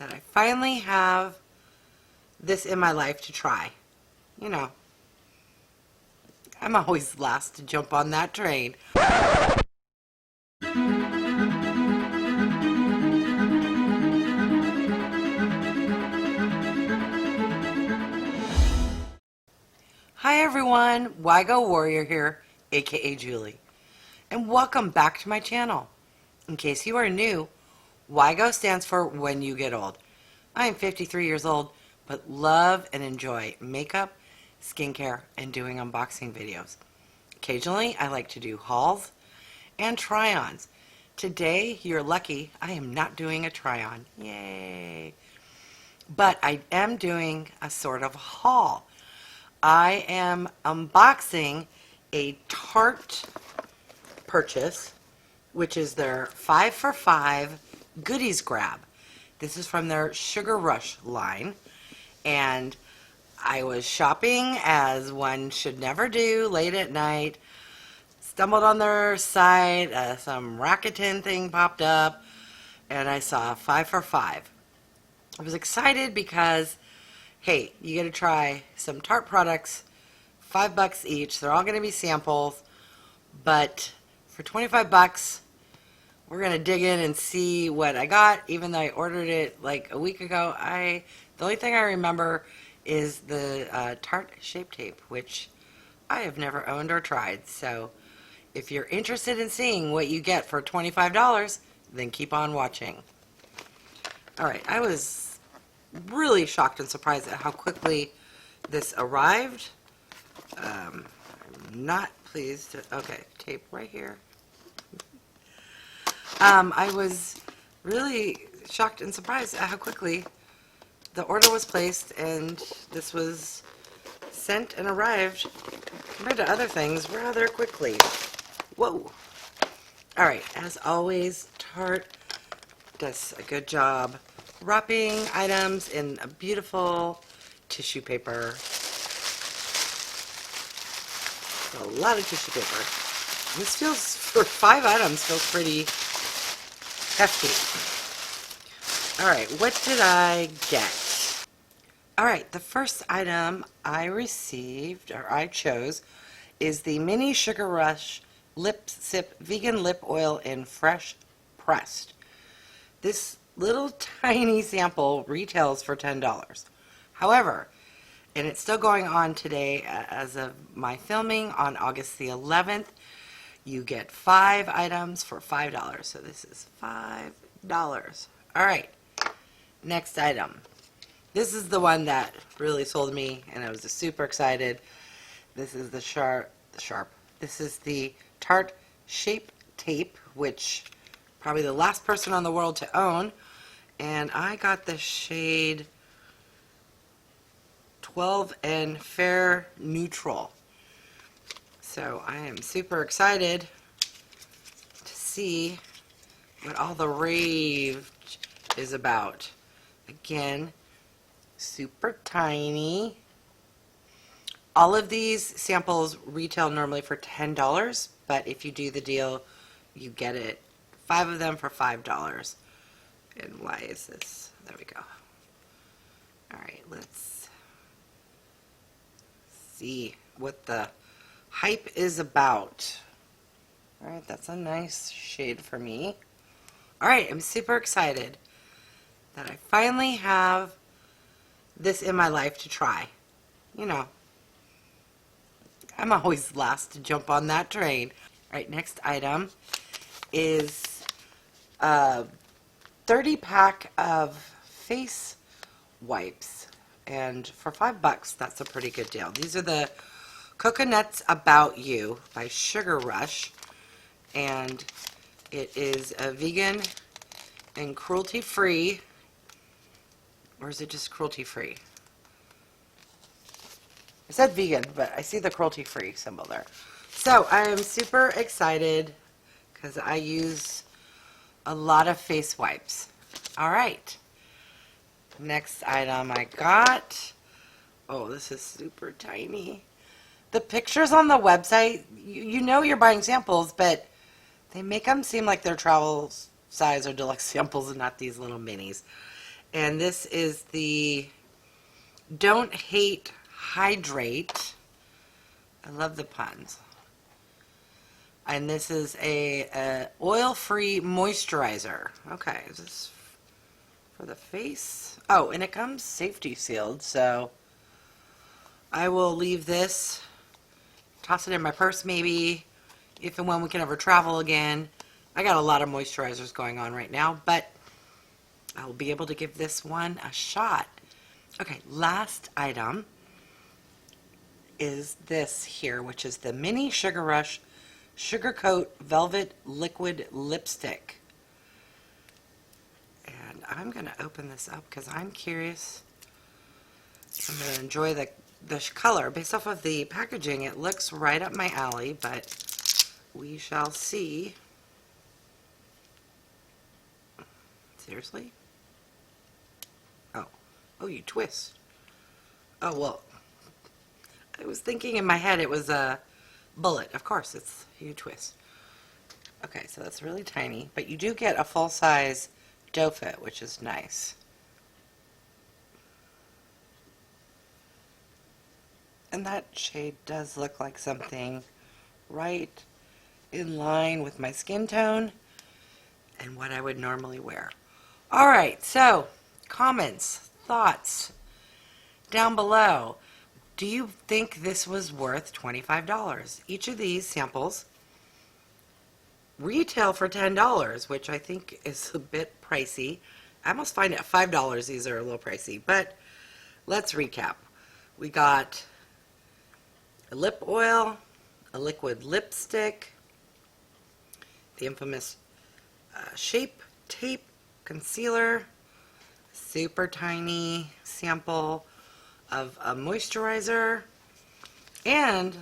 that I finally have this in my life to try. You know, I'm always last to jump on that train. Hi everyone, Wygo Warrior here, aka Julie, and welcome back to my channel. In case you are new, Wygo stands for When You Get Old. I am 53 years old, but love and enjoy makeup, skincare, and doing unboxing videos. Occasionally, I like to do hauls and try-ons. Today, you're lucky, I am not doing a try-on. Yay! But I am doing a sort of haul. I am unboxing a Tarte purchase, which is their 5 for 5 goodies grab. This is from their Sugar Rush line, and I was shopping as one should never do late at night. Stumbled on their site, some Rakuten thing popped up, and I saw 5 for 5. I was excited because hey, you get to try some Tarte products, $5 each. They're all going to be samples, but for 25 bucks, we're going to dig in and see what I got. Even though I ordered it like a week ago, the only thing I remember is the Tarte Shape Tape, which I have never owned or tried. So if you're interested in seeing what you get for $25, then keep on watching. All right, I was really shocked and surprised at how quickly this arrived. I'm not pleased. Okay, tape right here. I was really shocked and surprised at how quickly the order was placed and this was sent and arrived compared to other things rather quickly. Whoa. All right, as always, Tarte does a good job wrapping items in a beautiful tissue paper. A lot of tissue paper. This feels, for 5 items, feels pretty hefty. Alright, what did I get? Alright, the first item I received, or I chose, is the Mini Sugar Rush Lip Sip Vegan Lip Oil in Fresh Pressed. This little tiny sample retails for $10. However, and it's still going on today as of my filming on August the 11th, you get 5 items for $5. So this is $5. All right, next item. This is the one that really sold me and I was just super excited. This is the This is the Tarte Shape Tape, which probably the last person on the world to own. And I got the shade 12 and Fair Neutral. So I am super excited to see what all the rave is about. Again, super tiny. All of these samples retail normally for $10, but if you do the deal, you get it 5 of them for $5. And why is this? There we go. Alright, let's see what the hype is about. Alright, that's a nice shade for me. Alright, I'm super excited that I finally have this in my life to try. You know, I'm always last to jump on that train. Alright, next item is 30-pack of face wipes, and for $5, that's a pretty good deal. These are the Coco-Nuts About You by Sugar Rush, and it is a vegan and cruelty-free, or is it just cruelty-free? It said vegan, but I see the cruelty-free symbol there. So I am super excited because I use a lot of face wipes. Alright, next item I got, oh, this is super tiny. The pictures on the website, you know you're buying samples, but they make them seem like they're travel size or deluxe samples and not these little minis. And this is the Don't Hate Hydrate. I love the puns. And this is a oil-free moisturizer. Okay, is this for the face? Oh, and it comes safety sealed, so I will leave this, toss it in my purse maybe, if and when we can ever travel again. I got a lot of moisturizers going on right now, but I will be able to give this one a shot. Okay, last item is this here, which is the Mini Sugar Rush Sugar Coat Velvet Liquid Lipstick. And I'm going to open this up because I'm curious. I'm going to enjoy the color. Based off of the packaging, it looks right up my alley, but we shall see. Seriously? Oh, you twist. Oh, well, I was thinking in my head it was a bullet. Of course, it's you twist. Okay, so that's really tiny, but you do get a full-size doe fit, which is nice. And that shade does look like something right in line with my skin tone and what I would normally wear. All right, so comments, thoughts down below. Do you think this was worth $25? Each of these samples retail for $10, which I think is a bit pricey. I almost find at $5 these are a little pricey, but let's recap. We got a lip oil, a liquid lipstick, the infamous Shape Tape Concealer, super tiny sample of a moisturizer, and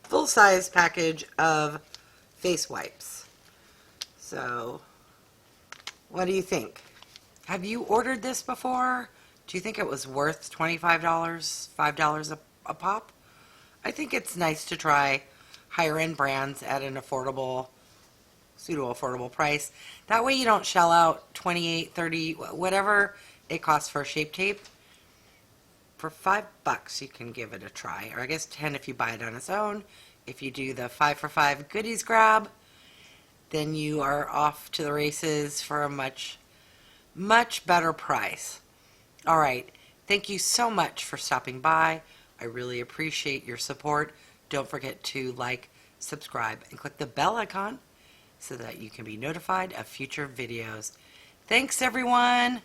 full-size package of face wipes. So, what do you think? Have you ordered this before? Do you think it was worth $25, $5 a pop? I think it's nice to try higher-end brands at an affordable, pseudo-affordable price. That way you don't shell out $28, $30, whatever it costs for Shape Tape. For $5 you can give it a try, or I guess 10 if you buy it on its own. If you do the 5 for 5 goodies grab, then you are off to the races for a much, much better price. All right, thank you so much for stopping by. I really appreciate your support. Don't forget to like, subscribe, and click the bell icon so that you can be notified of future videos. Thanks, everyone.